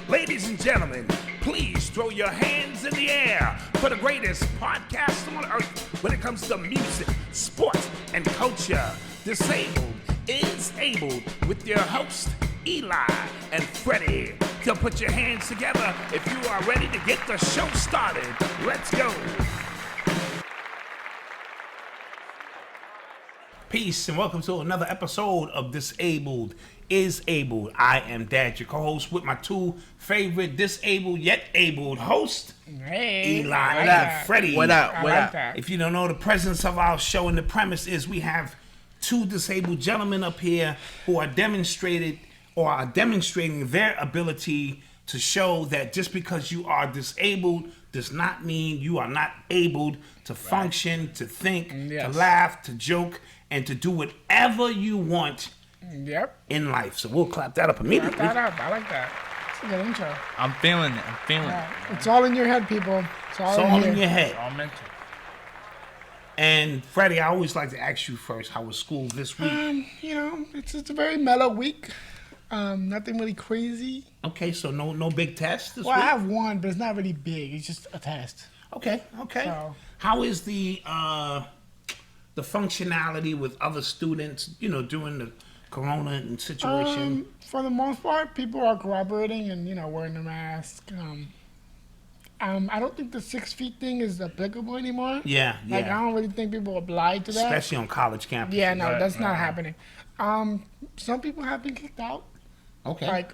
Ladies and gentlemen, please throw your hands in the air for the greatest podcast on earth when it comes to music, sports, and culture. Disabled is Abled with your host, Eli and Fredy. So put your hands together if you are ready to get the show started. Let's go. Peace and welcome to another episode of Disabled is Abled. I am Dad, your co-host, with my two favorite disabled yet abled hosts, Eli and Fredy. What up? If you don't know the presence of our show and the premise is we have two disabled gentlemen up here who are demonstrating their ability to show that just because you are disabled does not mean you are not able to function, to think, to laugh, to joke, and to do whatever you want in life. So we'll clap that up immediately. Clap that up. I like that. It's a good intro. I'm feeling it. It's all in your head, people. It's all in your head. All mental. And Fredy, I always like to ask you first, how was school this week? It's a very mellow week. Nothing really crazy. Okay, so no big tests this week? I have one, but it's not really big. It's just a test. Okay. So, how is the functionality with other students, during the corona situation? For the most part, people are cooperating and, wearing a mask. I don't think the 6 feet thing is applicable anymore. Yeah. I don't really think people oblige to that. Especially on college campuses. Yeah, no, that's not happening. Some people have been kicked out. Okay. Like,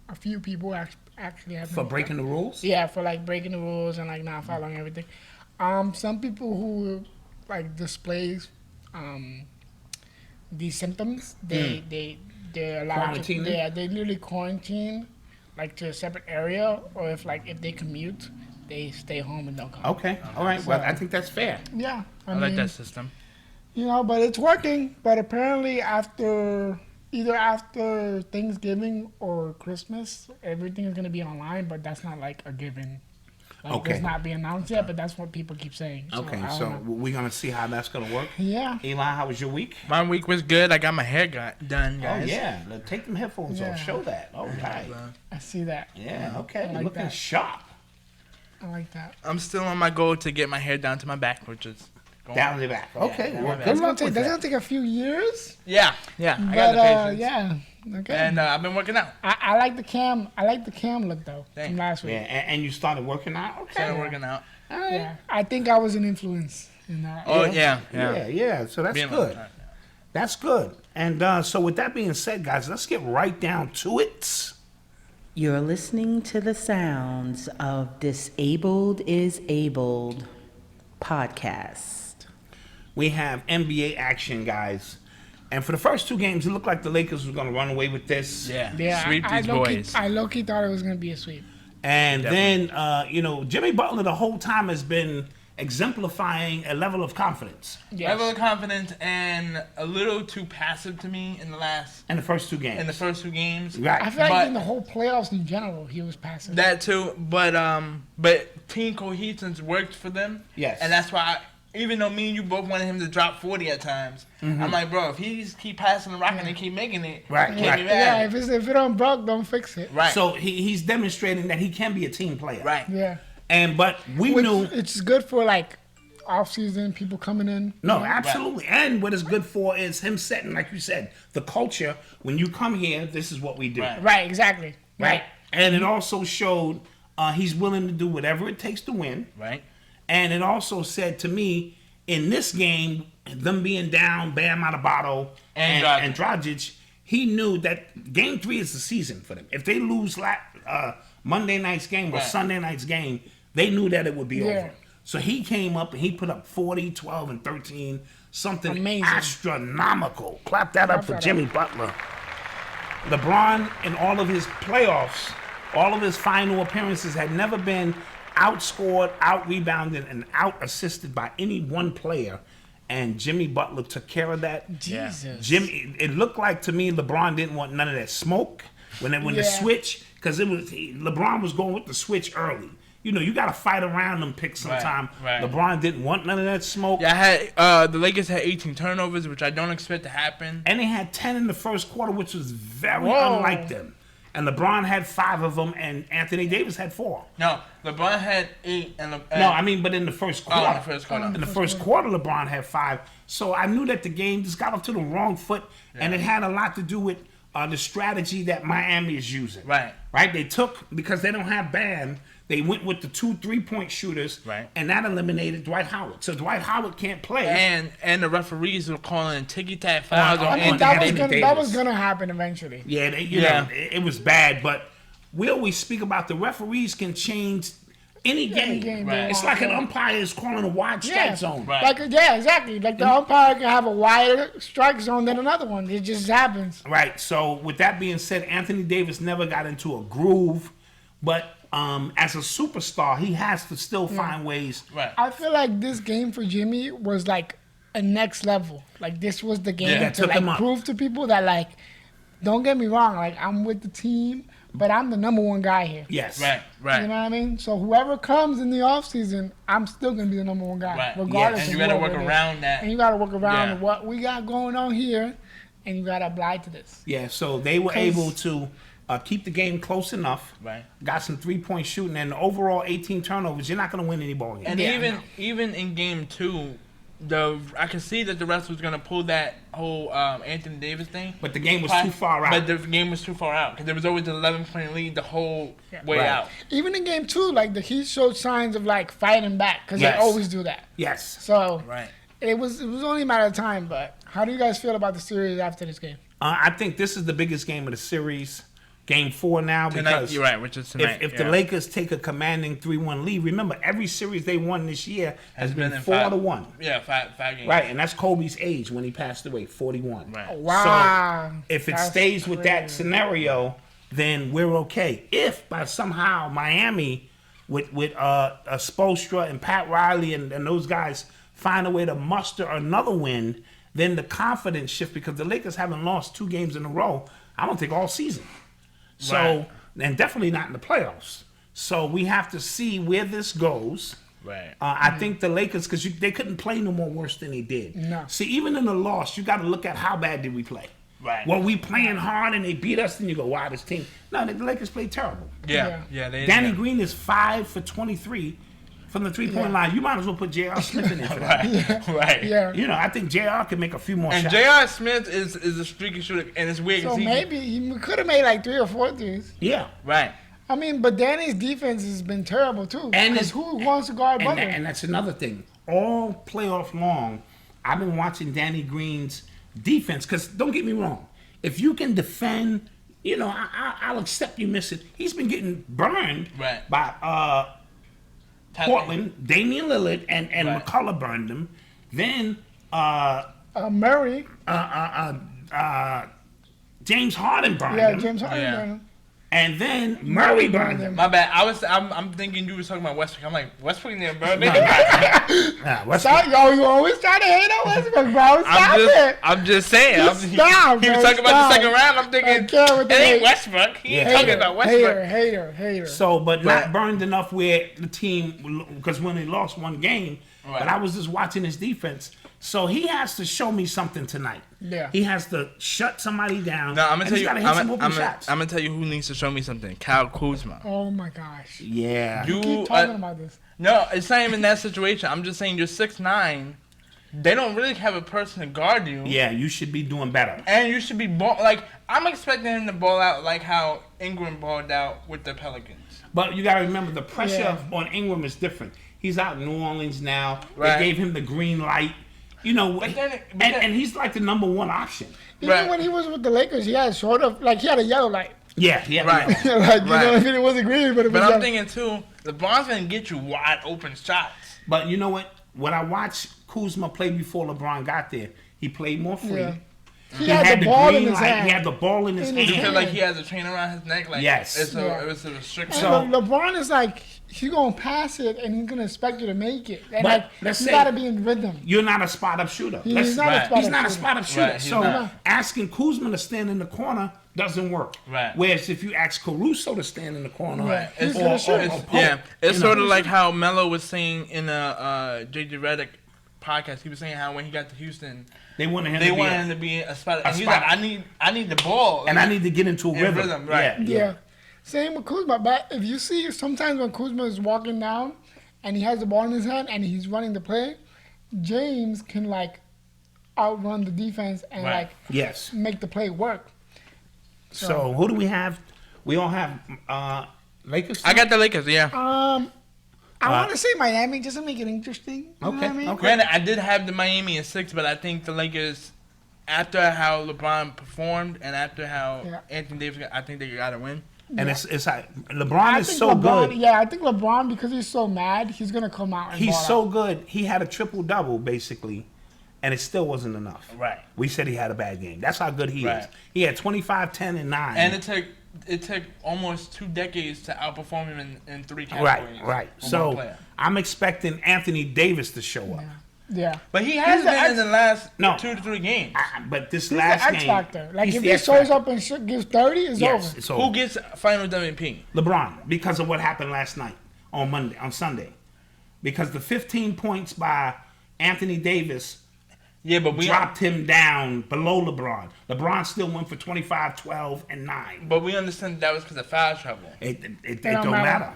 a few people actually have been For breaking the rules? Yeah, for, breaking the rules and, not following everything. Some people who, displays these symptoms, they're allowed to, they literally quarantine, to a separate area, or if they commute, they stay home and don't come. Okay, all right. Well, I think that's fair. Yeah. I like that system. But it's working. But apparently either after Thanksgiving or Christmas, everything is going to be online, but that's not a given. It's not being announced yet, but that's what people keep saying. So so we're going to see how that's going to work. Yeah. Eli, how was your week? My week was good. I got my hair done, guys. Oh, yeah. Take them headphones off. Show that. All right. I see that. Yeah, okay. Like looking that. sharp. I like that. I'm still on my goal to get my hair down to my back, which is down the back. Okay. Yeah, well, That's going to take a few years. Yeah. But, I got the patience. Yeah. Okay. And I've been working out. I like the cam. I like the cam look though from last week. Yeah, and you started working out. Okay. Started working out. All right. Yeah, I think I was an influence in that. Oh yeah. So that's good. That's good. And so with that being said, guys, let's get right down to it. You're listening to the sounds of Disabled is Abled podcast. We have MLB Action, guys. And for the first two games, it looked like the Lakers were going to run away with this. Yeah. Sweep these boys. I low-key thought it was going to be a sweep. And then, Jimmy Butler the whole time has been exemplifying a level of confidence. Yes. Level of confidence and a little too passive to me in the first two games. Right. I feel like in the whole playoffs in general, he was passive. That too, but team cohesion worked for them. Yes. And that's why even though me and you both wanted him to drop 40 at times, I'm like, bro, if he keep passing the rock and keep making it, right. Can't be yeah, mad. if it don't broke, don't fix it. Right. So he's demonstrating that he can be a team player. Right. Yeah. But we knew it's good for off season people coming in. No, absolutely. Right. And what it's good for is him setting, like you said, the culture. When you come here, this is what we do. Right, exactly. Right. And it also showed he's willing to do whatever it takes to win. Right. And it also said to me, in this game, them being down, Bam Adebayo and Rodgers, he knew that Game 3 is the season for them. If they lose Monday night's game or Sunday night's game, they knew that it would be over. So he came up and he put up 40, 12, and 13, something amazing, astronomical. Clap that up for Jimmy Butler. LeBron, in all of his playoffs, all of his final appearances, had never been outscored, out-rebounded, and out-assisted by any one player. And Jimmy Butler took care of that. Jesus. Jimmy, it looked like to me LeBron didn't want none of that smoke when the switch, because LeBron was going with the switch early. You got to fight around them picks sometime. Right. LeBron didn't want none of that smoke. Yeah, the Lakers had 18 turnovers, which I don't expect to happen. And they had 10 in the first quarter, which was very unlike them. and LeBron had 5 of them, and Anthony Davis had 4. No, LeBron had 8, and no, I mean, but in the first quarter. Oh, in the first quarter. In the first quarter, LeBron had 5. So I knew that the game just got off to the wrong foot, and it had a lot to do with the strategy that Miami is using. Right. They took, because they don't have Bam, they went with the 2 3-point shooters, and that eliminated Dwight Howard. So Dwight Howard can't play. And the referees were calling ticky-tack fouls on Anthony that was going to happen eventually. Yeah, you know, it was bad, but we always speak about the referees can change any game. Right. It's like an umpire is calling a wide strike zone. Right. Exactly. Like the umpire can have a wider strike zone than another one. It just happens. Right. So with that being said, Anthony Davis never got into a groove, but as a superstar, he has to still find ways. Right. I feel like this game for Jimmy was like a next level. Like this was the game to like prove to people that like, don't get me wrong, like I'm with the team, but I'm the number 1 guy here. Yes. Right. You know what I mean? So whoever comes in the offseason, I'm still going to be the number 1 guy. Regardless and you got to work around that. And you got to work around what we got going on here, and you got to oblige to this. Yeah, so they were able to keep the game close enough. Right. Got some 3-point shooting, and overall 18 turnovers. You're not going to win any ball game. And even in game 2, I could see that the rest was going to pull that whole Anthony Davis thing. But the game was too far out. But the game was too far out because there was always an 11-point lead the whole way out. Even in game 2, like the Heat showed signs of like fighting back because they always do that. Yes. So it was only a matter of time. But how do you guys feel about the series after this game? I think this is the biggest game of the series. Game 4 now tonight, because you're right, which is tonight. If the Lakers take a commanding 3-1 lead, remember every series they won this year has been 4-1. Yeah, 5 games. Right, and that's Kobe's age when he passed away, 41. Right. Wow. So if it stays with that scenario, then we're okay. If by somehow Miami with Spoelstra and Pat Riley and those guys find a way to muster another win, then the confidence shift because the Lakers haven't lost 2 games in a row, I don't think all season. So, and definitely not in the playoffs. So we have to see where this goes. Right. I think the Lakers, because they couldn't play no more worse than they did. No. See, even in the loss, you got to look at how bad did we play. Right. Were we playing hard and they beat us? Then you go, wow, this team. No, the Lakers played terrible. Yeah. Danny Green is 5 for 23 from the 3-point line. You might as well put J.R. Smith in there for that. Right. Yeah. You know, I think J.R. can make a few more shots. And J.R. Smith is a streaky shooter, and it's weird. So maybe he could have made like 3 or 4 threes. Yeah. Right. I mean, but Danny's defense has been terrible too. And because who wants to guard Butler? And that's another thing. All playoff long, I've been watching Danny Green's defense. Because don't get me wrong, if you can defend, you know, I'll accept you miss it. He's been getting burned by Portland, Damian Lillard, and McCullough burned him. Then Murray. James Harden burned him. Yeah, James Harden burned him. And then Murray burned him. My bad. I'm thinking you were talking about Westbrook. I'm like, Westbrook didn't burn me. You always try to hate on Westbrook, bro. Stop it. I'm just saying. Stop, he was talking about the second round. I'm thinking, it ain't Westbrook. He ain't talking about Westbrook. Hater. So, but not burned enough where the team, because when they lost 1 game, but I was just watching his defense. So he has to show me something tonight. Yeah. He has to shut somebody down. No, I'm gonna tell you. I'm gonna tell you who needs to show me something. Kyle Kuzma. Oh my gosh. Yeah. You keep talking about this. No, it's not even that situation. I'm just saying you're 6'9". They don't really have a person to guard you. Yeah, you should be doing better. And you should be I'm expecting him to ball out like how Ingram balled out with the Pelicans. But you gotta remember the pressure on Ingram is different. He's out in New Orleans now. They gave him the green light. You know, and he's like the number 1 option. Even when he was with the Lakers, he had sort of he had a yellow light. Yeah, right. You know what I mean? It wasn't green, but it was. But I'm thinking too, LeBron's gonna get you wide open shots. But you know what? When I watched Kuzma play before LeBron got there, he played more free. Yeah. He had the ball in his hand. He had the ball in his hand. He feel like he has a chain around his neck. Like, yes. It was a restriction. So LeBron is like, he's going to pass it, and he's going to expect you to make it. And but let's you got to be in rhythm. You're not a spot-up shooter. He's not a spot-up shooter. Right, so asking Kuzma to stand in the corner doesn't work. Right. Whereas if you ask Caruso to stand in the corner, it's sort of like how Melo was saying in a J.J. Redick podcast. He was saying how when he got to Houston, They wanted him to be a spot. And he's like, I need the ball. And I need to get into a rhythm. Right. Yeah. Same with Kuzma. But if you see sometimes when Kuzma is walking down and he has the ball in his hand and he's running the play, James can like outrun the defense and like make the play work. So who do we have? We all have Lakers. I got the Lakers. Yeah. I want to say Miami just to make it interesting. You know what I mean? Granted, I did have the Miami in 6, but I think the Lakers, after how LeBron performed and after how Anthony Davis, I think they got to win. And it's like LeBron is so good. Yeah, I think LeBron, because he's so mad, he's gonna come out. And he's so good. He had a triple-double basically, and it still wasn't enough. Right. We said he had a bad game. That's how good he is. He had 25, 10, and 9. And it took almost 2 decades to outperform him in 3 categories. Right. So I'm expecting Anthony Davis to show up. Yeah. But he has been in the last 2 to 3 games. But this he's last the game, X Factor. Like if he shows up and gives 30, it's over. Who gets Finals MVP? LeBron, because of what happened last night on Sunday. Because the 15 points by Anthony Davis dropped him down below LeBron. LeBron still went for 25, 12, and 9. But we understand that was because of foul trouble. It don't matter.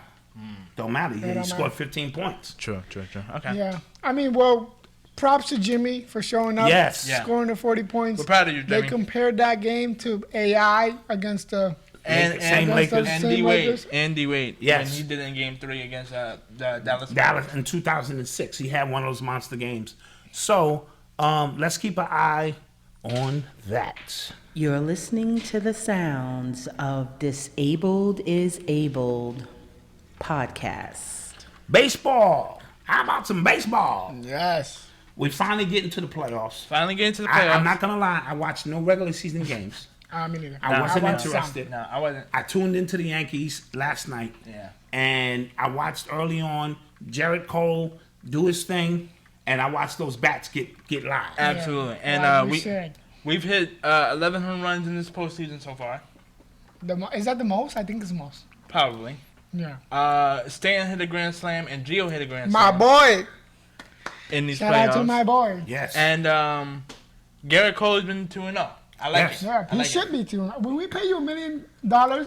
Don't matter. He scored 15 points. True. Okay. Yeah. I mean, well, props to Jimmy for showing up. Yes. Scoring the 40 points. We're proud of you, Jimmy. They compared that game to AI against the same Lakers. And D-Wade. Yes. When he did it in Game 3 against the Dallas. Dallas in 2006. He had one of those monster games. So let's keep an eye on that. You're listening to the sounds of Disabled is Abled podcast. Baseball. How about some baseball? Yes. We finally getting to the playoffs. I'm not going to lie. I watched no regular season games. Me neither. I wasn't interested. No, I wasn't. I tuned into the Yankees last night. Yeah. And I watched early on Gerrit Cole do his thing. And I watched those bats get live. Absolutely. Yeah. And we've hit 11 home runs in this postseason so far. Is that the most? I think it's the most. Probably. Yeah. Stan hit a grand slam and Gio hit a grand My slam. boy. In these Shout playoffs. out to my boy. Yes. And Gerrit Cole has been 2-0. I like it. Yeah, he should be 2-0. When we pay you $1 million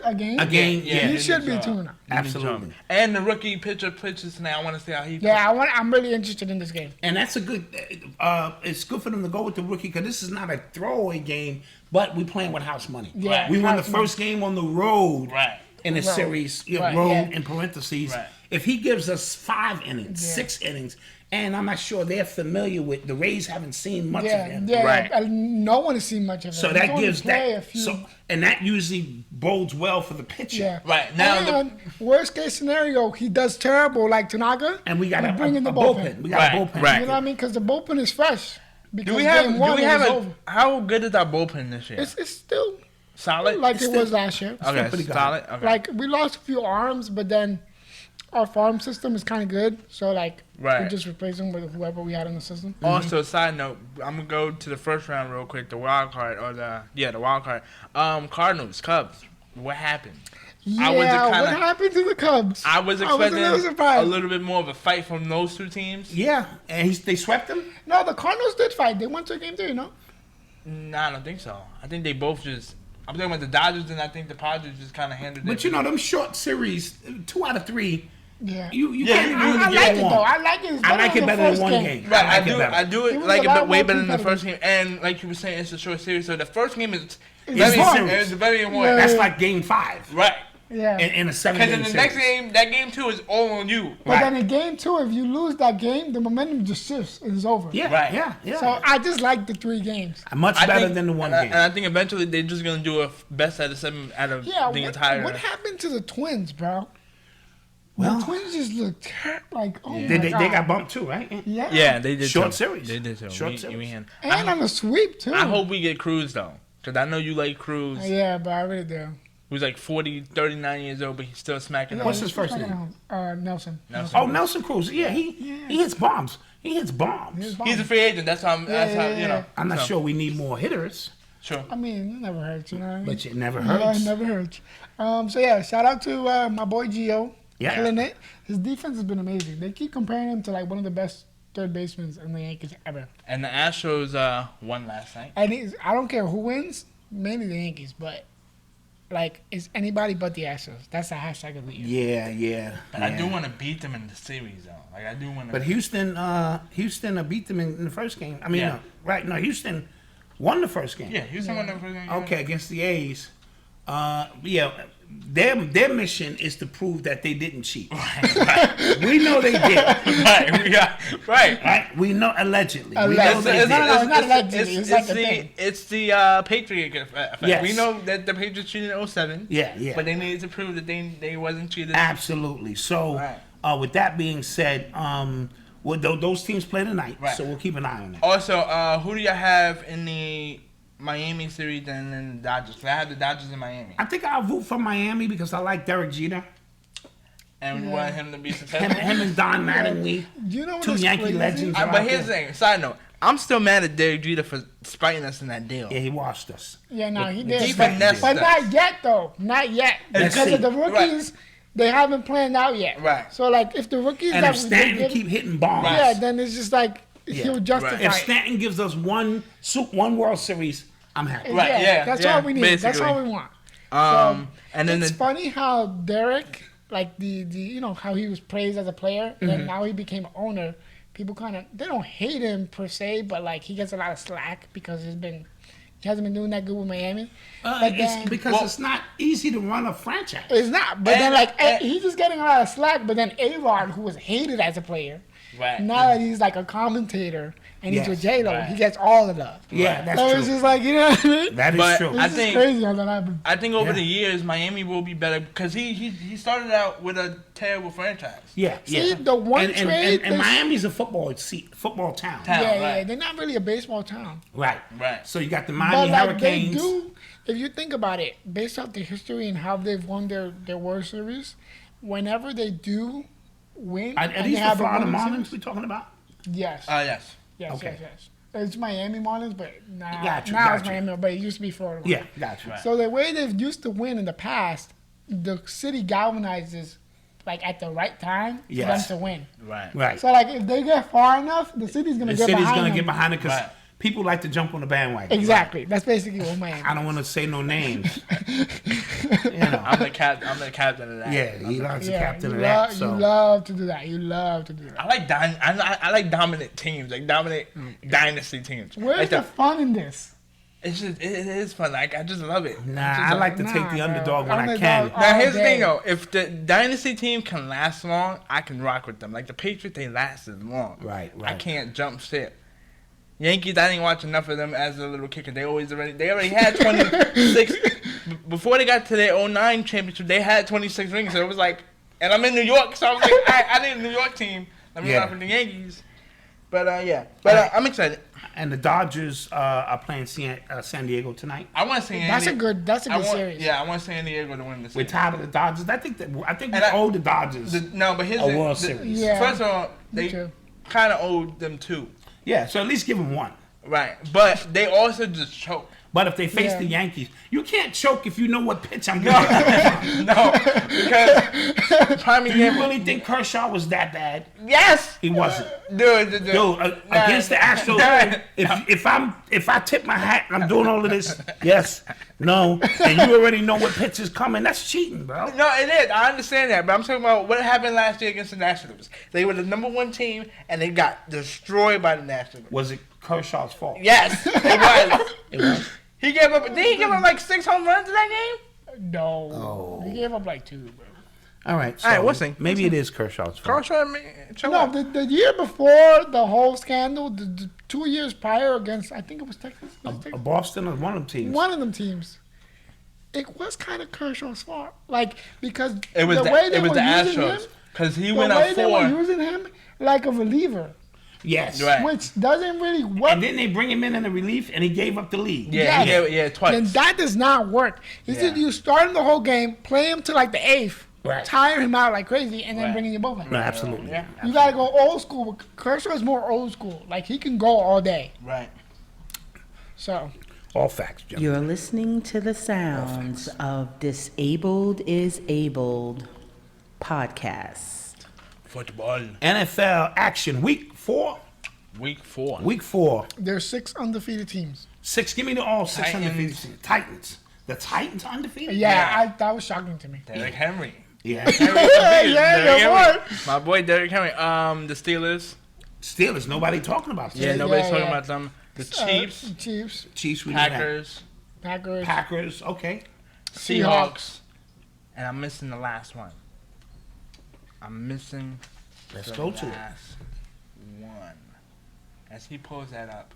a game, he should be 2-0. Absolutely. And the rookie pitcher pitches tonight. I want to see how he. Yeah, I'm really interested in this game. And that's a good. It's good for them to go with the rookie because this is not a throwaway game, but we playing with house money. Yeah, we won the first game on the road. Right. In a series, road in parentheses. Right. If he gives us 5 innings, 6 innings, and I'm not sure they're familiar with the Rays, haven't seen much of him. Yeah, right. No one has seen much of him. So that gives that. And that usually bodes well for the pitcher. Yeah. Right now, worst case scenario, he does terrible like Tanaka. And we got to bring in the bullpen. We got a bullpen. Right. You know what I mean? Because the bullpen is fresh. Do we have how good is our bullpen this year? It's still solid, like it was last year. Okay, solid. Okay. Like we lost a few arms, but then our farm system is kind of good. So like we just replace them with whoever we had in the system. Also, side note, I'm gonna go to the first round real quick. The wild card the wild card. Cardinals, Cubs. What happened? Yeah, what happened to the Cubs? I was expecting a little bit more of a fight from those two teams. Yeah, and they swept them. No, the Cardinals did fight. They went to Game 3, no? No, I don't think so. I think they both just. I'm talking about the Dodgers, and I think the Padres just kind of handled it. But you know, them short series, 2 out of 3. Yeah, you can't even I like it though. I like it better than one game. Right, I do it like it way better than the first game. And like you were saying, it's a short series, so the first game is very important. That's like Game 5. Right. Yeah. In a 7-game series. Because in the next game, that Game 2 is all on you. But then in Game 2, if you lose that game, the momentum just shifts and it's over. Yeah, right. Yeah. So I just like the 3 games. Much better than the one game. And I think eventually they're just going to do a best out of 7 out of the entire. What happened to the Twins, bro? Well, the Twins just look like, oh my God. They got bumped too, right? Yeah, they did. Short series. They did too. Short series. And on a sweep, too. I hope we get Cruz, though. Because I know you like Cruz. Yeah, but I really do. Who's like 39 years old, but he's still smacking. What's his first name? Nelson. Oh, Nelson Cruz. Yeah, he hits bombs. He hits bombs. He's a free agent. That's how you know. I'm not sure we need more hitters. Sure. I mean, it never hurts, you know what I mean? But it never hurts. Yeah, it never hurts. So, yeah, shout out to my boy Gio. Yeah. Killing it. His defense has been amazing. They keep comparing him to, like, one of the best third basemen in the Yankees ever. And the Astros won last night. And I don't care who wins, mainly the Yankees, but like it's anybody but the Astros. That's the hashtag of the year. Yeah. But I do want to beat them in the series, though. Like I do want to. But Houston beat them in the first game. I mean, Houston won the first game. Yeah, Houston won the first game. Okay, against the A's. Their mission is to prove that they didn't cheat. Right. We know they did. Right. We know allegedly. No, We know they it's did. not allegedly. It's like a thing. It's the Patriot effect. Yes. We know that the Patriots cheated in 07. Yeah. But they needed to prove that they wasn't cheated. Absolutely. So, with that being said, those teams play tonight, so we'll keep an eye on that. Also, who do you have in the Miami series and then the Dodgers? I have the Dodgers in Miami. I think I'll vote for Miami because I like Derek Jeter. And we want him to be successful. Him and Don Mattingly, You know what 2 is Yankee crazy? legends. But here's the thing. Side note. I'm still mad at Derek Jeter for spiting us in that deal. Yeah, he washed us. Yeah, no, he He did. finessed But us. not yet, though. Not yet. Let's Because see. of the rookies, they haven't planned out yet. Right. So, like, if the rookies And that if we Stanton give, keep hitting bombs, yeah, then it's just like he'll justify if it. Stanton gives us one World Series, I'm happy. Right, yeah, that's yeah, all we need. That's basically. all we want. And then It's funny how Derek, like the you know how he was praised as a player, and then now he became owner. People they don't hate him per se, but like he gets a lot of slack because he hasn't been doing that good with Miami. It's because it's not easy to run a franchise. It's not. But then he's just getting a lot of slack. But then A-Rod, who was hated as a player, now that he's like a commentator and he's with J-Lo, he gets all the love. Yeah, that's so true. it's just like, you know what I mean? That is But true. I It's think- crazy how that happened. I think over the years Miami will be better because he started out with a terrible franchise. See, the one trade... And Miami's a football town. Yeah, they're not really a baseball town. Right. So you got the Miami But like Hurricanes. they do, if you think about it, based off the history and how they've won their World Series, whenever they do win... Are and these they the have a Florida winning Marlins series- we're talking about? Yes. Yes. Okay. Yes. It's Miami Marlins, but now Gotcha. it's Miami, but it used to be Florida Marlins. Yeah, gotcha. So the way they've used to win in the past, the city galvanizes like at the right time for them to win. Right. So like if they get far enough, the city's gonna get behind them. Because people like to jump on the bandwagon. Exactly. That's basically what Miami. I don't want to say no names. I'm the captain of that. Yeah, he likes the captain you of that. So you love to do that. I like dominant teams, like dominant dynasty teams. Where's like the fun in this? It's just it is fun. Like I just love it. I like to take the underdog when I can. Now here's the thing though, if the dynasty team can last long, I can rock with them. Like the Patriots, they lasted long. Right. I can't jump ship. Yankees, I didn't watch enough of them as a little kicker. They already had 26 before they got to their 09 championship. They had 26 rings, so it was like, and I'm in New York, so I was like, I need a New York team. Let me rock with the Yankees. But I'm excited. And the Dodgers are playing San Diego tonight. I want to see. That's a good series. Yeah, I want San Diego to win this. We're tired of the Dodgers. I think we owe the Dodgers but here's a World Series. Yeah. First of all, they kind of owed them 2. Yeah, so at least give them 1. Right, but they also just choke. But if they face the Yankees, you can't choke if you know what pitch I'm going to No, because do you really think Kershaw was that bad? Yes, He wasn't. Dude, Against the Astros, if I tip my hat and I'm doing all of this, yes, no, and you already know what pitch is coming, that's cheating, bro. No, it is. I understand that, but I'm talking about what happened last year against the Nationals. They were the number 1 team, and they got destroyed by the Nationals. Was it Kershaw's fault? Yes, it was. It was. He gave up. Did he give up like 6 home runs in that game? No. Oh. He gave up like 2, bro. All right, so All right, we'll see. Maybe it is Kershaw's fault. Kershaw, No, the year before the whole scandal, the 2 years prior against, I think it was Texas. Boston or one of them teams. One of them teams. It was kind of Kershaw's fault, like because it was the way they were the using Astros him, because he the went way up they were 4. using him like a reliever, Yes. Right. which doesn't really work. And then they bring him in a relief, and he gave up the lead. Yeah, twice. Then that does not work. It's just you start him the whole game, play him to like the 8th, tire him out like crazy, and then bring in your bullpen. No, absolutely. Yeah. You gotta go old school. Kershaw is more old school. Like he can go all day. Right. So. All facts, gentlemen. You're listening to the sounds of Disabled is Abled podcast. Football. NFL Action Week 4. Week 4. Week 4. There's 6 undefeated teams. 6. Give me the all 6 Titans. undefeated teams. Titans. The Titans undefeated? Yeah, that was shocking to me. Derrick Henry. Yeah. Yeah, My boy Derrick Henry. The Steelers. Steelers. Nobody talking about them. Yeah, nobody's talking yeah. about them. The Chiefs. Chiefs. We know that. Packers. Packers. Okay. Seahawks. And I'm missing the last one. Let's go to it. last one. As he pulls that up.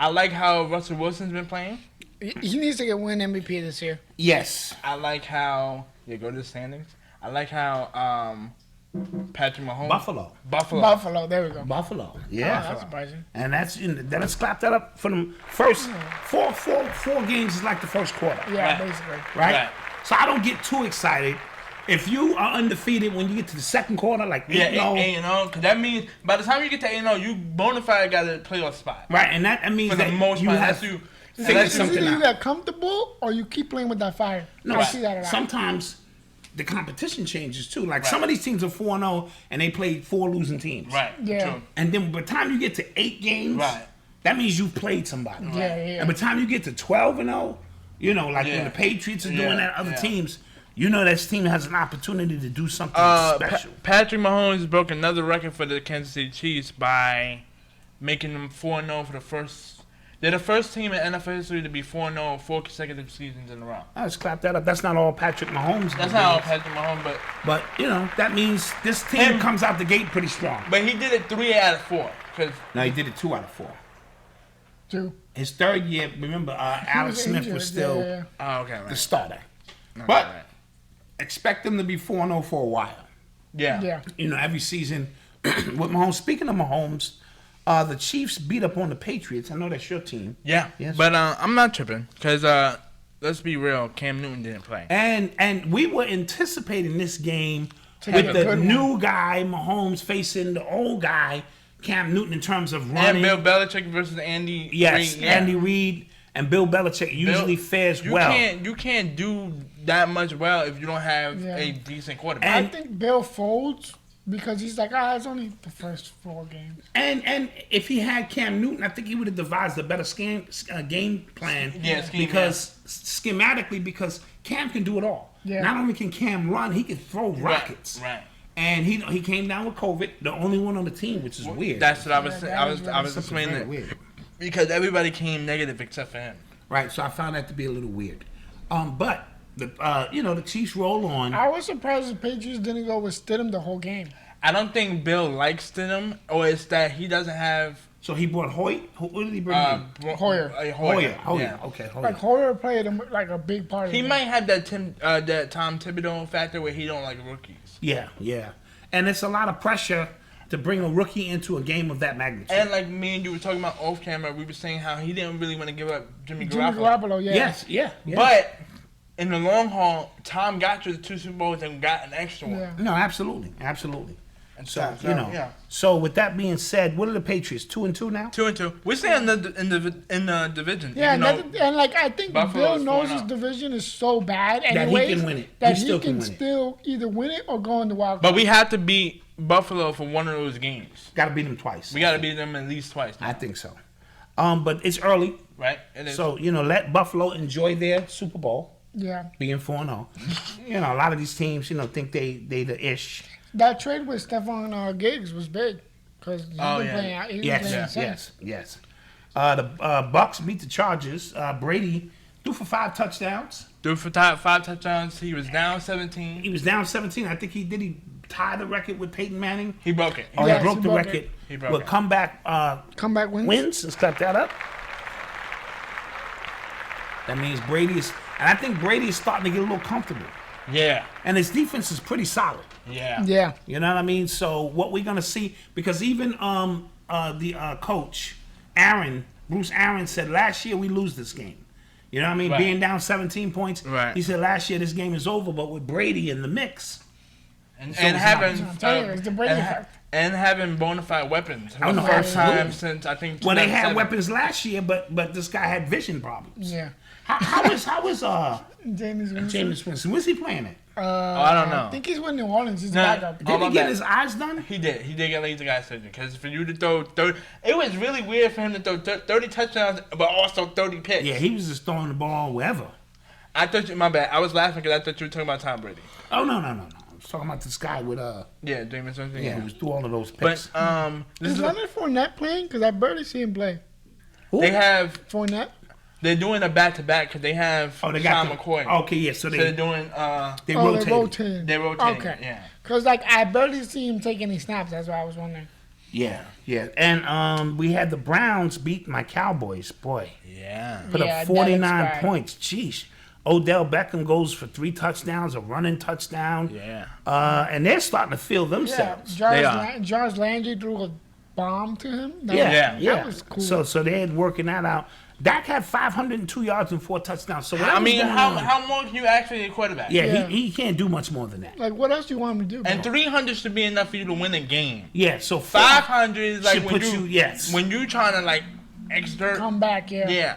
I like how Russell Wilson's been playing. He needs to get win MVP this year. Yes. I like how go to the standings. I like how Patrick Mahomes. Buffalo. There we go. Buffalo. Oh, Yeah. that's surprising. And let's clap that up for them first four games is like the first quarter. Yeah, Right. basically. Right? So I don't get too excited. If you are undefeated when you get to the second quarter, like 8-0, because that means by the time you get to 8-0, you bona fide got a playoff spot. right, and that means For the that most you part, have that's you. figured It's something either you out. get comfortable or you keep playing with that fire. No, I see that a lot. sometimes the competition changes too. Like some of these teams are 4-0 and they played 4 losing teams. Right. Yeah. True. And then by the time you get to 8 games, Right. that means you've played somebody. Yeah. And by the time you get to 12-0, you know, like when Yeah. the Patriots are doing that, other Yeah. teams, you know this team has an opportunity to do something special. Patrick Mahomes broke another record for the Kansas City Chiefs by making them 4-0 for the first. They're the first team in NFL history to be 4-0 4 consecutive seasons in a row. Let's clap that up. That's not all Patrick Mahomes. That's not all Patrick Mahomes, But, you know, that means this team comes out the gate pretty strong. but he did it 3 out of 4. Cause No, he did it 2 out of 4. 2. His third year, remember, Alex Smith was still Yeah. oh, okay, the right. starter. Okay, But right. expect them to be 4-0 for a while. Yeah. You know, every season with Mahomes. Speaking of Mahomes, the Chiefs beat up on the Patriots. I know that's your team. Yeah, Yes. but I'm not tripping because let's be real, Cam Newton didn't play. And we were anticipating this game To with get a the good new guy, Mahomes, facing the old guy, Cam Newton, in terms of running. And Bill Belichick versus Andy. Yes, Reid, yeah. Andy Reid and Bill Belichick usually fares well. You can't do that much well if you don't have Yeah. a decent quarterback. I think Bill folds because he's like, it's only the first 4 games. And if he had Cam Newton, I think he would have devised a better game plan. Yeah, schematically, because Cam can do it all. Yeah. Not only can Cam run, he can throw rockets. Right. And he came down with COVID, the only one on the team, which is weird. That's what I was Yeah, saying. that I is was really explaining very it weird. because everybody came negative except for him. Right, so I found that to be a little weird. But the Chiefs roll on. I was surprised the Patriots didn't go with Stidham the whole game. I don't think Bill likes Stidham, or it's that he doesn't have. So he brought Hoyt. What did he bring in? Hoyer. Hoyer. Yeah. Okay, Like Hoyer. Hoyer played him like a big part of He it. might have that Tom Thibodeau factor where he don't like rookies. Yeah. And it's a lot of pressure to bring a rookie into a game of that magnitude. And like me and you were talking about off camera, we were saying how he didn't really want to give up Jimmy Jimmy Garoppolo. Garoppolo, yeah. Yes, yeah. But in the long haul, Tom got you the 2 Super Bowls and got an extra one. Yeah. No, absolutely. And So, yeah. So with that being said, what are the Patriots? 2-2 now? 2-2. We're staying in the division. Yeah, even though and like I think Buffalo Bill is knows 4-0. his division is so bad he anyways can win it. that He he still can can win it. still either win it or go in the wild But card. we have to beat Buffalo for one of those games. Got to beat them twice. We got to beat them at least twice. I think so. But it's early, Right? It is. so let Buffalo enjoy their Super Bowl, Yeah, being 4-0. A lot of these teams, think they the ish. that trade with Stephon Diggs was big because he's Oh, been yeah. playing out. He's been Yes, playing yes. The Bucks beat the Chargers. Brady threw for 5 touchdowns. Threw for 5 touchdowns. He was down 17. He was down 17. I think he tie the record with Peyton Manning. He broke it. Oh, Yes, he broke he the broke record. it. He broke with it. comeback Comeback wins. wins. Let's cut that up. That means Brady's, and I think Brady is starting to get a little comfortable. Yeah. And his defense is pretty solid. Yeah. Yeah, You know what I mean? So what we're gonna see, because even the coach Bruce Aaron said last year we lose this game. You know what I mean? Right. Being down 17 points. Right. He said last year this game is over, but with Brady in the mix. And it's having I'm telling you, it's the Brady effect. and having bona fide weapons. For Oh, the no, first time absolutely. since I think. Well, they had 2007. weapons last year, but this guy had vision problems. yeah. How is Jameis Winston? Where's he playing at? I don't know. I think he's with New Orleans. He's Nah. backup. Did he get his eyes done? He did get laser eye surgery. Because for you to throw 30, it was really weird for him to throw 30 touchdowns, but also 30 picks. Yeah, he was just throwing the ball wherever. I thought my bad. I was laughing because I thought you were talking about Tom Brady. Oh no! I was talking about this guy with Yeah, Jameis Winston. Yeah, he was through all of those picks. But Is Leonard Fournette playing? Because I barely see him play. they have Fournette? they're doing a back-to-back because they have they got Sean McCoy. Okay, yeah. So They're doing they rotating. They're rotating. Okay. Yeah. Because, like, I barely see him take any snaps. That's why I was wondering. Yeah. And we had the Browns beat my Cowboys. Boy, Yeah. put Yeah, up that looks 49 bad. points. Jeez. Odell Beckham goes for 3 touchdowns, a running touchdown. Yeah. And they're starting to feel Yeah, themselves. Jarvis Landry threw a bomb to him. That was cool. So they're working that out. Dak had 502 yards and 4 touchdowns. So I mean, how more can you actually a quarterback? Yeah, he can't do much more than that. Like, what else do you want him to do? And bro? 300 should be enough for you to win a game. Yeah, so 500 is like should when put you yes. when you trying to like exert. Come back, Yeah.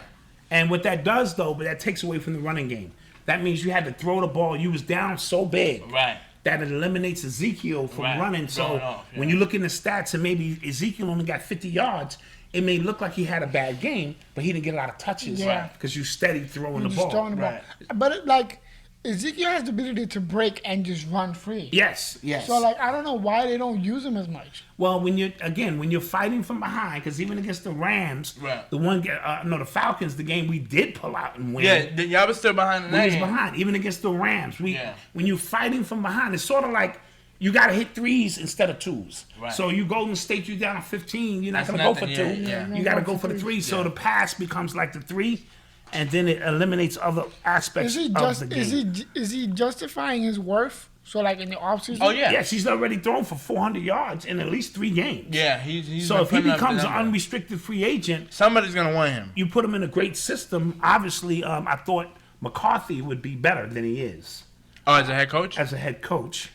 And what that does, though, but that takes away from the running game. That means you had to throw the ball. You was down so big Right. that it eliminates Ezekiel from Right. running. So Going off, yeah. when you look in the stats and maybe Ezekiel only got 50 yards, it may look like he had a bad game, but he didn't get a lot of touches Yeah. because you steady throwing the Just ball. throwing the ball. Right. But, like, Ezekiel has the ability to break and just run free. Yes. So, like, I don't know why they don't use him as much. Well, when you're fighting from behind, because even against the Rams, Right. the Falcons, the game we did pull out and win. Yeah, y'all was still behind in We that was game. behind, even against the Rams. Yeah. When you're fighting from behind, it's sort of like you got to hit 3s instead of 2s. Right. So you Golden State, you down 15, you're not That's going to go for nothing, 2. yeah. You got to go for the 3. So the pass becomes like the 3, and then it eliminates other aspects of the game. Is he justifying his worth? So, like, in the offseason? Oh yeah. Yes, he's already thrown for 400 yards in at least 3 games. Yeah, he's So been if he putting up becomes the an number. unrestricted free agent, Somebody's gonna want him. you put him in a great system. Obviously, I thought McCarthy would be better than he is Oh, as a head coach? as a head coach.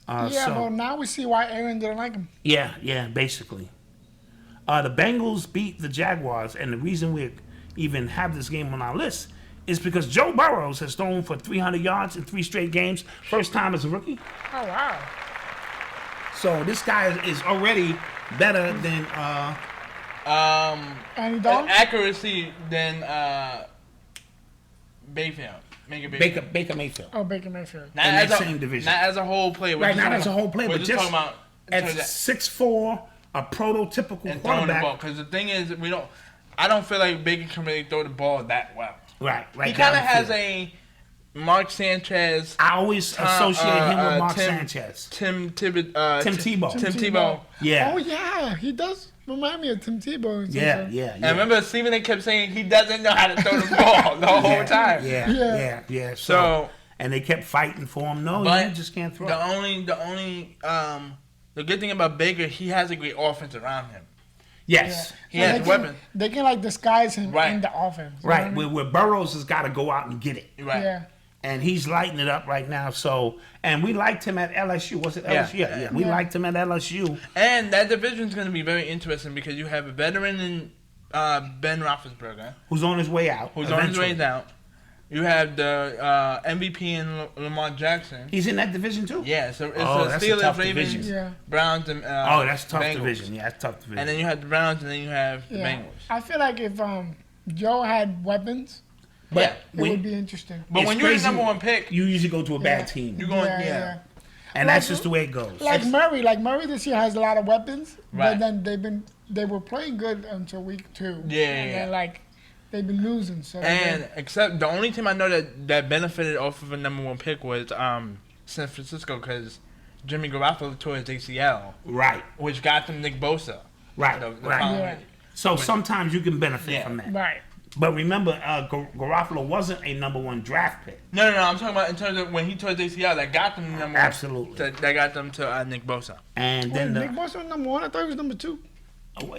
Well, now we see why Aaron didn't like him. Yeah, basically. The Bengals beat the Jaguars, and the reason we even have this game on our list is because Joe Burrows has thrown for 300 yards in 3 straight games, first time as a rookie. Oh, wow. So this guy is already better than Andy Dalton? Accuracy than Bayfield. Baker Mayfield. Oh, Baker Mayfield. Not in as that a, same division. Not as a whole player. Right, not as a whole player, we're but just just talking about at in terms of- 6'4", a prototypical and throwing the quarterback. ball. Because the thing is, I don't feel like Baker can really throw the ball that well. Right. He kind of has downfield. a Mark Sanchez, I always associate him with Mark Tim- Sanchez. Tim Tebow. Tim Tebow. Yeah. Oh, yeah. He does remind me of Tim Tebow. Yeah. And remember, Stephen A. kept saying he doesn't know how to throw the ball the whole time. Yeah. So, and they kept fighting for him. No, but you just can't throw. The good thing about Baker, he has a great offense around him. Yes. He has weapons. They can, like, disguise him Right. in the offense. You know Right. what I mean? Where Burrows has got to go out and get it. Right. Yeah. And he's lighting it up right now. So, and we liked him at LSU. Was it LSU? Yeah. We liked him at LSU. And that division is going to be very interesting because you have a veteran in Ben Roethlisberger, Who's on his way out. who's on his eventually. way out. You have the MVP in Lamar Jackson. He's in that division too? Yeah, so it's Oh, the that's a Steelers, tough Ravens, division. Yeah. Browns, and Oh, that's a tough Bengals. division. Yeah, that's a tough division. And then you have the Browns, and then you have the Yeah. Bengals. I feel like if Joe had weapons, but Yeah. it would be interesting. But it's when you're the crazy. number one pick, You usually go to a bad Yeah. team. you're going, yeah. And that's just the way it goes. Like Murray this year has a lot of weapons, Right. but then they were playing good until week 2. Yeah, and yeah. then like they've been losing. So And except the only team I know that benefited off of a number one pick was San Francisco because Jimmy Garoppolo tore his ACL, Right. which got them Nick Bosa. Right. The Right. following Yeah. week. So sometimes you can benefit Yeah. from that. right. But remember, Garoppolo wasn't a number 1 draft pick. No, I'm talking about in terms of when he tore his ACL, that got them the number Absolutely. one. That got them to Nick Bosa. And then Nick Bosa was number 1. I thought he was number 2.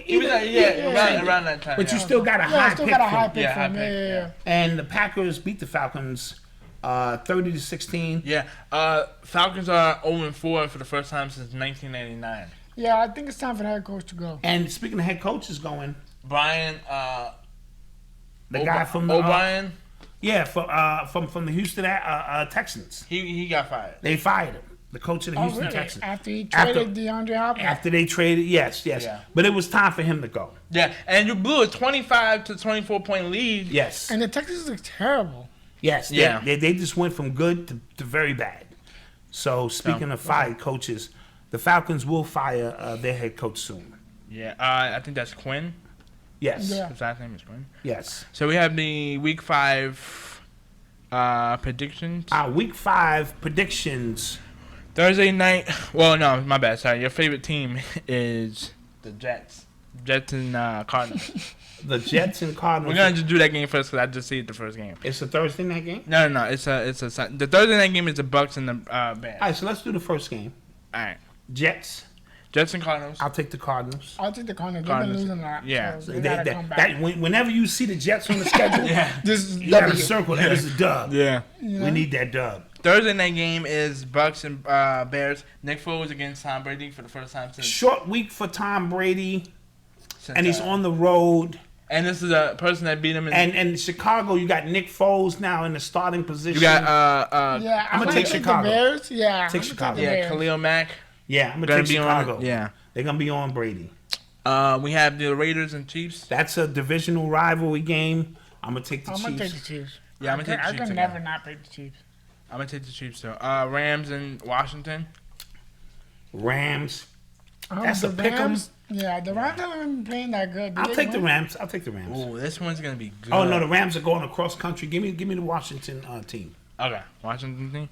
He was around that time. But yeah. you still got a Yeah, high I still pick got a for high him. pick Yeah, for high him. pick, Yeah. And the Packers beat the Falcons 30-16. Yeah, Falcons are 0-4 for the first time since 1999. Yeah, I think it's time for the head coach to go. And speaking of head coaches going, Brian, the guy from the O'Brien, Yeah, from the Houston Texans. He got fired. They fired him. The coach of the Houston really? Texans. After he traded DeAndre Hopkins? After they traded, yes. Yeah. But it was time for him to go. Yeah, and you blew a 25 to 24 point lead. Yes. And the Texans look terrible. Yes. Yeah. They just went from good to very bad. So, speaking of fired coaches, the Falcons will fire their head coach soon. Yeah, I think that's Quinn. Yes. Yeah. His last name is Quinn. Yes. So we have the Week 5 predictions. Week 5 predictions. Thursday night. Well, no, my bad. Sorry. Your favorite team is the Jets. Jets and Cardinals. The Jets and Cardinals. We're gonna just do that game first because I just see it the first game. It's a Thursday night game? No. The Thursday night game is the Bucks and the Bears. All right, so let's do the first game. All right. Jets. Jets and Cardinals. I'll take the Cardinals. I'll take the Cardinals. They've been losing a lot. Yeah. So they gotta come back. Whenever you see the Jets on the schedule, you gotta circle that as a dub. Yeah. We need that dub. Thursday night game is Bucks and Bears. Nick Foles against Tom Brady for the first time since. Short week for Tom Brady, and he's on the road. And this is a person that beat him. And Chicago, you got Nick Foles now in the starting position. You got I'm gonna take Chicago. The Bears. Yeah. Take Chicago. Khalil Mack. Yeah, I'm gonna take Chicago. Yeah. They're gonna be on Brady. We have the Raiders and Chiefs. That's a divisional rivalry game. I'm gonna take the Chiefs. I'm gonna take the Chiefs. Yeah, I'm gonna take the Chiefs. I can never not pick the Chiefs. I'm gonna take the Chiefs too. Rams and Washington. Rams. That's a pick 'em. Yeah, the Rams haven't been playing that good. I'll take the Rams. Oh, this one's gonna be good. Oh no, the Rams are going across country. Give me the Washington team. Okay, Washington team.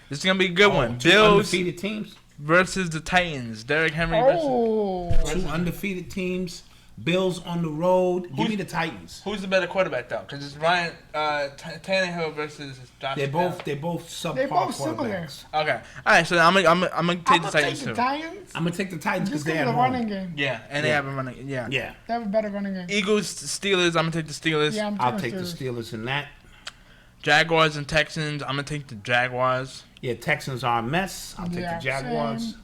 This is gonna be a good one. Two Bills undefeated teams versus the Titans. Derrick Henry versus two undefeated teams. Bills on the road. Give me the Titans. Who's the better quarterback though? Because it's Ryan Tannehill versus Josh. They're both subpar quarterbacks. Okay, all right. So I'm gonna take the Titans too. I'm gonna take the Titans because they have have a running game. Yeah, and they have a running. Yeah. Yeah. They have a better running game. Eagles, Steelers. I'm gonna take the Steelers. Yeah, I'll take the Steelers in that. Jaguars and Texans. I'm gonna take the Jaguars. Yeah, Texans are a mess. I'll take the Jaguars. Same.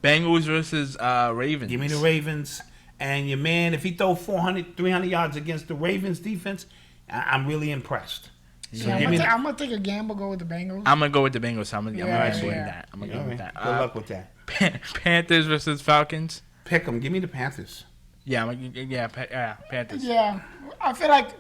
Bengals versus Ravens. Give me the Ravens. And your man, if he throw 400, 300 yards against the Ravens defense, I'm really impressed. So I'm gonna take a gamble. Go with the Bengals. I'm gonna go with the Bengals. So I'm gonna actually with that. I'm gonna go with that. Good luck with that. Panthers versus Falcons. Pick them. Give me the Panthers. Yeah, Panthers. Yeah, I feel like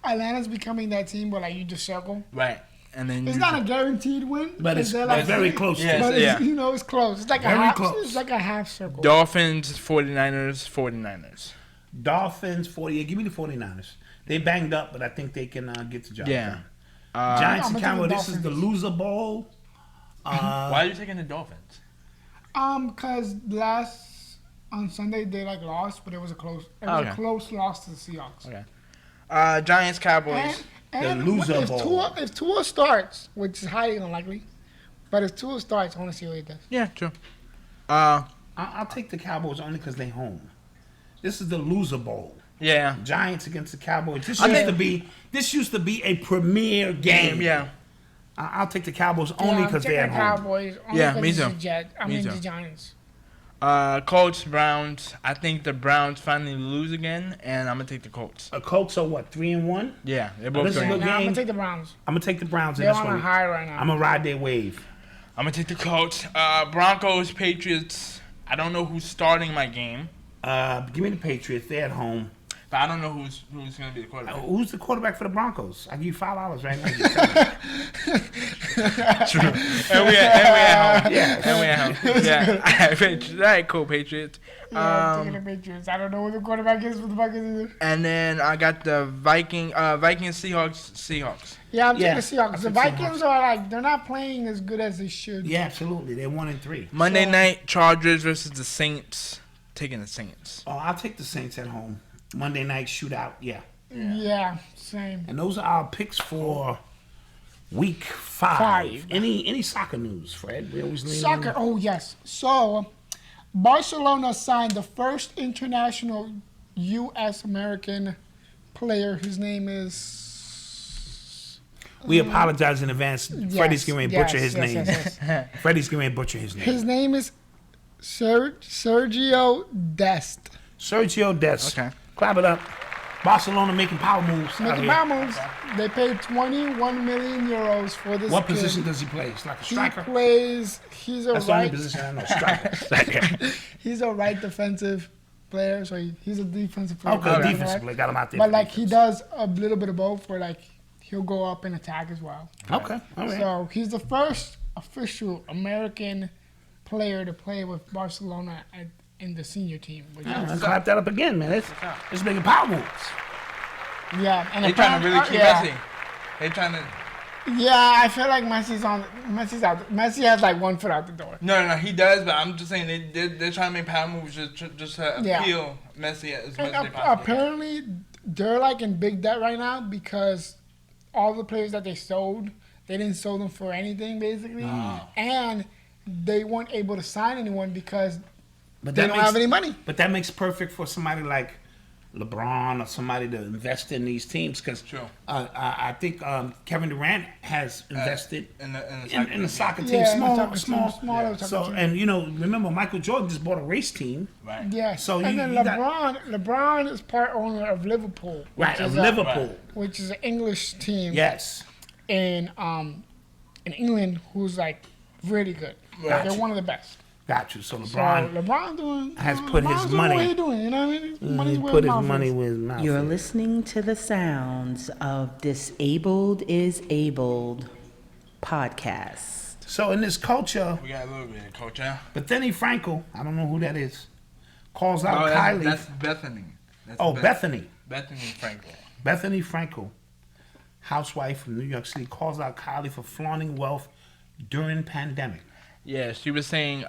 Atlanta's becoming that team where like you just circle. Right. And then it's not a guaranteed win, but it's very close. Yeah, but it's close. It's like close. It's like a half circle. Dolphins, 49ers. Dolphins, 40. Give me the 49ers. They banged up, but I think they can get the job done. Yeah. Giants and Cowboys. This is the loser bowl. Why are you taking the Dolphins? Because on Sunday they lost, but it was a close. It was a close loss to the Seahawks. Okay. Giants, Cowboys. And the loser bowl. If Tua starts, which is highly unlikely, but if Tua starts, I want to see what he does. Yeah, true. I'll take the Cowboys only because they're home. This is the loser bowl. Yeah. Giants against the Cowboys. This used to be a premier game. Yeah. I'll take the Cowboys only because they're at home. Cowboys. Me too. The Giants. Colts, Browns. I think the Browns finally lose again, and I'm gonna take the Colts. Colts are what, 3-1? Yeah, they're both this is a good game. I'm gonna take the Browns. I'm gonna take the Browns in They're this on one. a high right now. I'm gonna ride their wave. I'm gonna take the Colts. Broncos, Patriots. I don't know who's starting my game. Give me the Patriots. They're at home. But I don't know who's going to be the quarterback. Who's the quarterback for the Broncos? I give you $5 right now. True. And we at home. Yeah. And we at home. Yeah. All right, cool, Patriots. I'm taking the Patriots. I don't know who the quarterback is for the Buccaneers either. And then I got the Vikings, Seahawks. Yeah, I'm taking the Seahawks. The Vikings are they're not playing as good as they should. Yeah, absolutely. They're 1-3. Monday night, Chargers versus the Saints. Taking the Saints. Oh, I'll take the Saints at home. Monday night shootout, yeah, same. And those are our picks for week 5. Any soccer news, Fred? We always lean soccer. Oh yes. So, Barcelona signed the first international U.S. American player. His name is. We apologize in advance. Freddie's going to butcher his name. Freddie's going to butcher his name. His name is Sergio Dest. Sergio Dest. Okay. Clap it up. Barcelona making power moves. Making power moves. They paid 21 million euros for this. What kid. position does he play? He's like a striker. He plays. He's a That's right. the only position I know. Striker. He's a right defensive player, so he's a defensive player. Okay, defensive player. Got him out there. But like he does a little bit of both, where like he'll go up and attack as well. Okay, all right. So he's the first official American player to play with Barcelona in the senior team. Let's clap that up again, man. It's making power moves. Yeah, and They trying to really keep Messi. They trying to. Yeah, I feel like Messi's out. Messi has like one foot out the door. No, he does. But I'm just saying they're trying to make power moves just to appeal Messi as much as they possibly can. Apparently, they're like in big debt right now because all the players that they sold, they didn't sell them for anything basically, and they weren't able to sign anyone because they don't have any money. But that makes perfect for somebody like LeBron or somebody to invest in these teams because I think Kevin Durant has invested in the soccer team, small. So and remember Michael Jordan just bought a race team, right? Yeah. So and then LeBron is part owner of Liverpool, right? Of Liverpool, which is an English team. Yes. In England, who's like really good. Right. They're one of the best. Got you. So LeBron has put his money. What are you doing? You know what I mean? He put his money where his mouth is. You're listening to the sounds of Disabled is Abled podcast. So in this culture, we got a little bit of culture. Bethany Frankel, I don't know who that is, calls out Kylie. That's Bethany. Bethany. Bethany Frankel. Bethany Frankel, housewife from New York City, calls out Kylie for flaunting wealth during pandemic. Yeah, she was saying,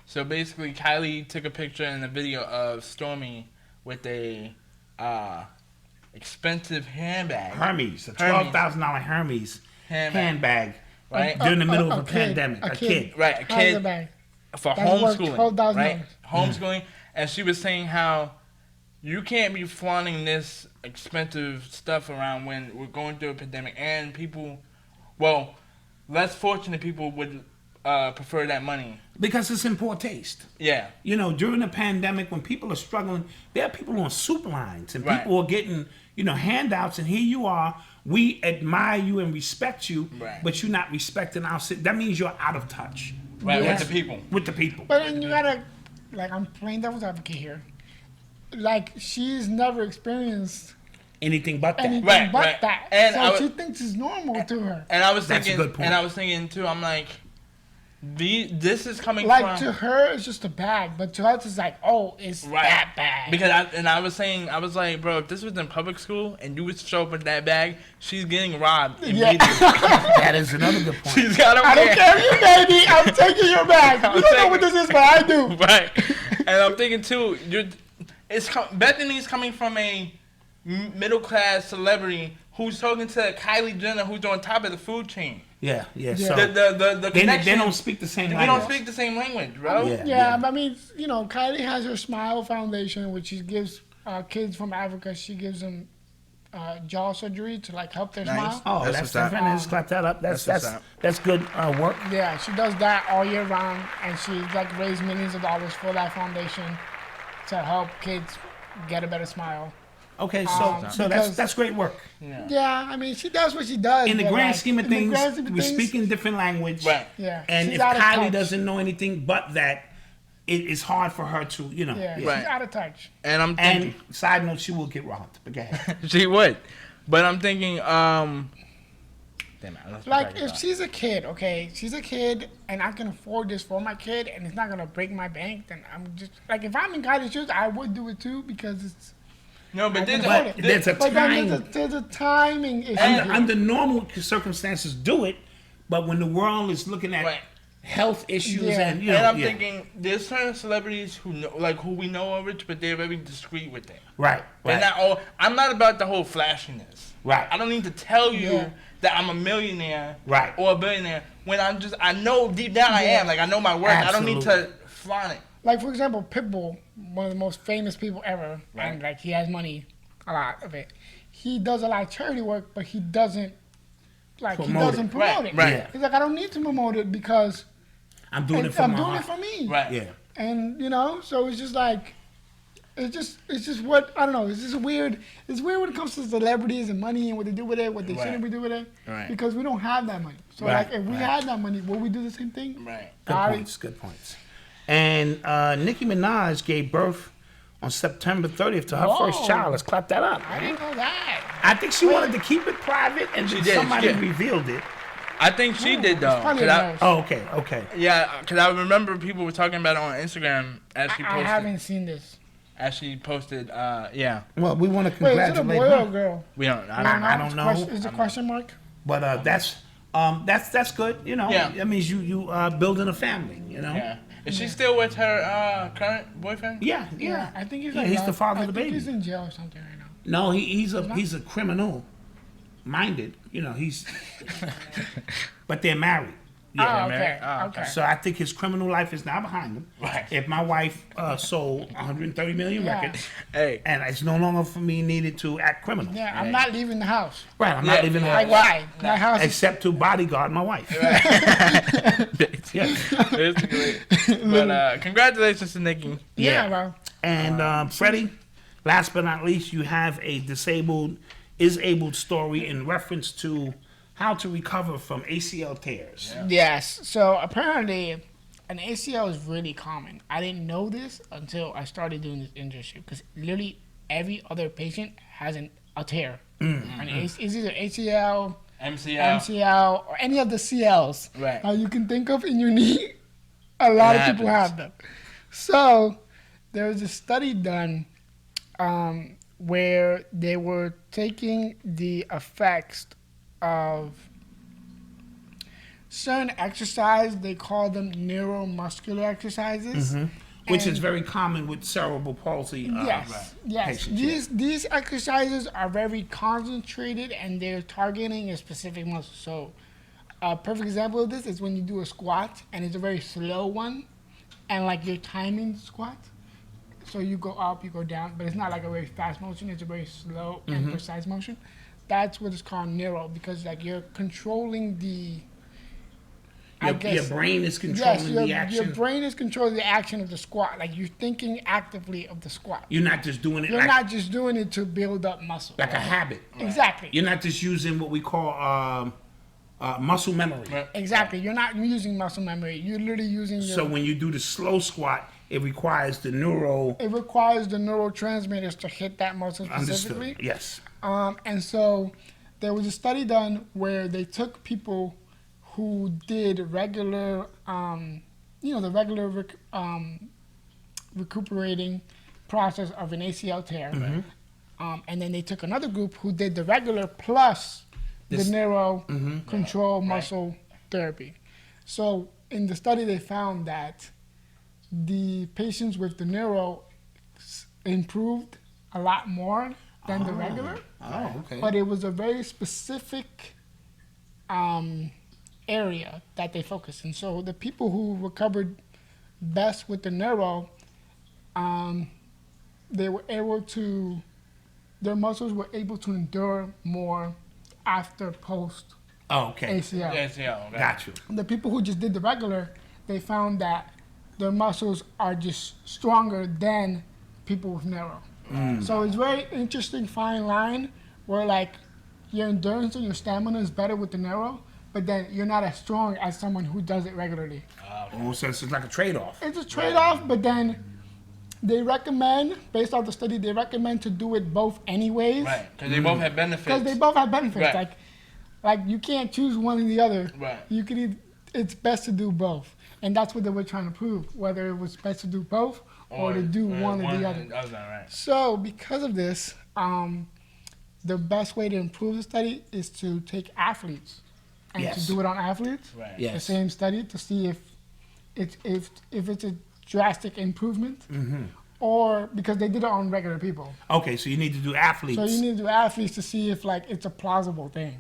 so basically Kylie took a picture and a video of Stormy with a expensive handbag. Hermes, a $12,000 Hermes handbag. Right? During the middle of a pandemic. A kid. Right, a kid for homeschooling. Right? Homeschooling. And she was saying how you can't be flaunting this expensive stuff around when we're going through a pandemic and people, less fortunate people would prefer that money. Because it's in poor taste. Yeah. During the pandemic, when people are struggling, there are people on soup lines and people are getting, handouts, and here you are. We admire you and respect you, but you're not respecting our city. That means you're out of touch. Right, with the people. With the people. But then you gotta, I'm playing devil's advocate here. She's never experienced anything but that. That. And so she thinks it's normal to her. And I was thinking, too, I'm like, this is coming from... to her, it's just a bag, but to us, it's like, it's that bag. Because I was like, bro, if this was in public school and you would show up with that bag, she's getting robbed immediately. That is another good point. She's got I don't care you, baby. I'm taking your bag. You don't know what this is, but I do. Right. And I'm thinking, too, Bethany's coming from a middle-class celebrity who's talking to Kylie Jenner, who's on top of the food chain. Yeah. So the connection, they don't speak the same language. We don't speak the same language, bro. I mean, Kylie has her Smile Foundation, which she gives kids from Africa. She gives them jaw surgery to help their smile. Oh, that's different. Let's clap that up. That's good work. Yeah, she does that all year round, and she raised millions of dollars for that foundation to help kids get a better smile. Okay, so that's great work. Yeah, I mean, she does what she does. In the grand scheme of things, we speak in different language. Right. Yeah. And if Kylie doesn't know anything but that, it's hard for her to, Yeah, she's out of touch. And I'm thinking... And side note, she will get robbed. But go ahead. She would. But I'm thinking, if she's a kid, and I can afford this for my kid, and it's not going to break my bank, then I'm just... if I'm in Kylie's shoes, I would do it too, because it's... No, but there's a time. There's a timing issue. Under normal circumstances, do it. But when the world is looking at health issues and I'm thinking there's certain celebrities who know, who we know are rich, but they're very discreet with it. Right. They're not all. I'm not about the whole flashiness. Right. I don't need to tell you that I'm a millionaire. Right. Or a billionaire when I know deep down I am. I know my worth. Absolutely. I don't need to flaunt it. For example, Pitbull, one of the most famous people ever, and he has money, a lot of it. He does a lot of charity work, but he doesn't promote it. Right. Yeah. He's I don't need to promote it because I'm doing it for me. Right. Yeah. And so it's just It's just what I don't know. It's just weird. It's weird when it comes to celebrities and money and what they do with it, what they shouldn't be doing with it. Right. Because we don't have that money. So like, if we had that money, would we do the same thing? Right. Good points. And Nicki Minaj gave birth on September 30th to her first child. Let's clap that up. I didn't know that. I think she wanted to keep it private, and somebody revealed it. I think she did though. Okay. Yeah, because I remember people were talking about it on Instagram as she posted. I haven't seen this. As she posted, yeah. Well, we want to congratulate her. Wait, is it a boy or a girl? We don't. I don't know. Is it a question mark? But that's good. You know, that means you building a family. You know. Yeah. Is she still with her current boyfriend? Yeah. I think he's he's the father of the baby. He's in jail or something right now. No, he's a criminal minded. You know, but they're married. Yeah, okay. So I think his criminal life is now behind him. Right. If my wife sold 130 million records, and it's no longer for me needed to act criminal. Yeah, I'm not leaving the house. Right, I'm not leaving the house. Like why? My house except to bodyguard my wife. It's great. But congratulations to Nicki. Yeah, bro. And Freddie, last but not least, you have a disabled story in reference to how to recover from ACL tears. Yeah. Yes. So apparently, an ACL is really common. I didn't know this until I started doing this internship because literally every other patient has a tear. It's either ACL, MCL, or any of the CLs you can think of in your knee. A lot of people have them. So there was a study done where they were taking the effects of certain exercise. They call them neuromuscular exercises, which is very common with cerebral palsy. Yes. Patients, these exercises are very concentrated and they're targeting a specific muscle. So, a perfect example of this is when you do a squat and it's a very slow one, and like you're timing the squat. So you go up, you go down, but it's not like a very fast motion. It's a very slow and precise motion. That's what it's called neuro, because like you're controlling your brain is controlling the action. Your brain is controlling the action of the squat. Like you're thinking actively of the squat. You're not just doing it. You're not just doing it to build up muscle. Like a habit. Exactly. You're not just using what we call muscle memory. Exactly. You're not using muscle memory. You're literally using So when you do the slow squat, it requires the neurotransmitters to hit that muscle specifically. Understood. Yes. And so there was a study done where they took people who did regular, the regular recuperating process of an ACL tear. And then they took another group who did the regular plus the neuro control muscle therapy. So in the study, they found that the patients with the neuro improved a lot more than the regular. Oh, okay. But it was a very specific area that they focused in. So the people who recovered best with the neuro, they were able to, their muscles were able to endure more after post ACL. ACL, okay. Got you. The people who just did the regular, they found that their muscles are just stronger than people with neuro. So it's very interesting fine line where like your endurance and your stamina is better with the neuro, but then you're not as strong as someone who does it regularly. Oh, so it's like a trade-off. It's a trade-off, but then they recommend, based off the study, they recommend to do it both anyways. Right, because they both have benefits. Because they both have benefits. Right. Like you can't choose one or the other. Right. You could. It's best to do both, and that's what they were trying to prove, whether it was best to do both or to do one or the other. Right. So because of this, the best way to improve the study is to take athletes and to do it on athletes. Right. Yes. The same study to see if it's a drastic improvement, or because they did it on regular people. Okay, so you need to do athletes. So you need to do athletes to see if like it's a plausible thing,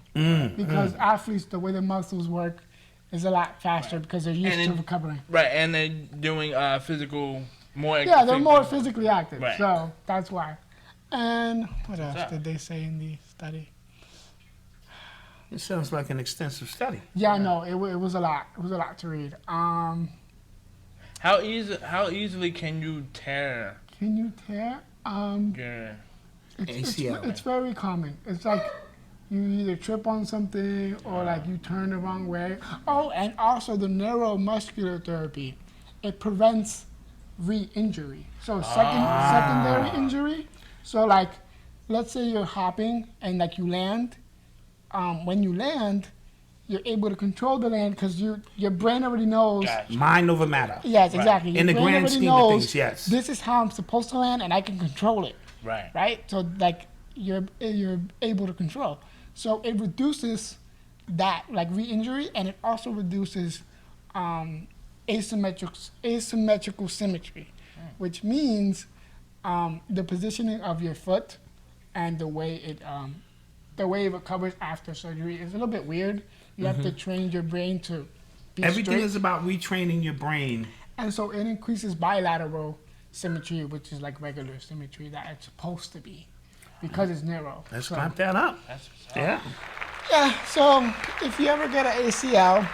because athletes, the way their muscles work is a lot faster because they're used to recovering. Right, and they're doing physical more. Yeah, they're more physically active, right. So that's why. And what else did they say in the study? It sounds like an extensive study. Yeah, no, it was a lot. It was a lot to read. How easily can you tear Can you tear? Yeah. ACL. It's very common. It's like you either trip on something or like you turn the wrong way. Oh, and also the neuromuscular therapy, it prevents re-injury. So secondary injury. So like, let's say you're hopping and like you land. When you land, you're able to control the land because your brain already knows. Gotcha. Mind over matter. Yes, exactly. In the Your brain grand already scheme of knows things, yes. This is how I'm supposed to land, and I can control it. Right. Right. So like you're able to control. So it reduces that like re-injury, and it also reduces asymmetrical symmetry, which means the positioning of your foot and the way it recovers after surgery is a little bit weird. You have to train your brain to be Everything straight. is about retraining your brain. And so it increases bilateral symmetry, which is like regular symmetry that it's supposed to be, because it's narrow. Let's clap that up. That's what's up. Yeah. Yeah, so if you ever get an ACL,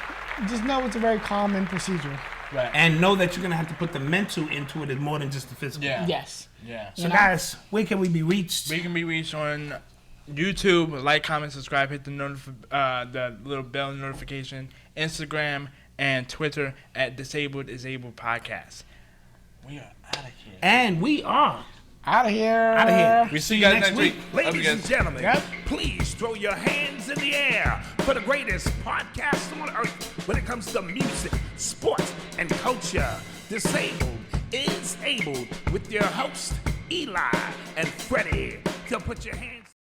just know it's a very common procedure. Right. And know that you're going to have to put the mental into it more than just the physical. Yeah. Yes. Yeah. So, guys, where can we be reached? We can be reached on YouTube. Like, comment, subscribe, hit the little bell notification. Instagram and Twitter at Disabled is Able Podcast. We are out of here. And we are Out of here. out of here. We see you guys next week. Ladies and gentlemen, Yep. please throw your hands in the air for the greatest podcast on earth when it comes to music, sports, and culture. Disabled is Able with your host, Eli and Fredy. So put your hands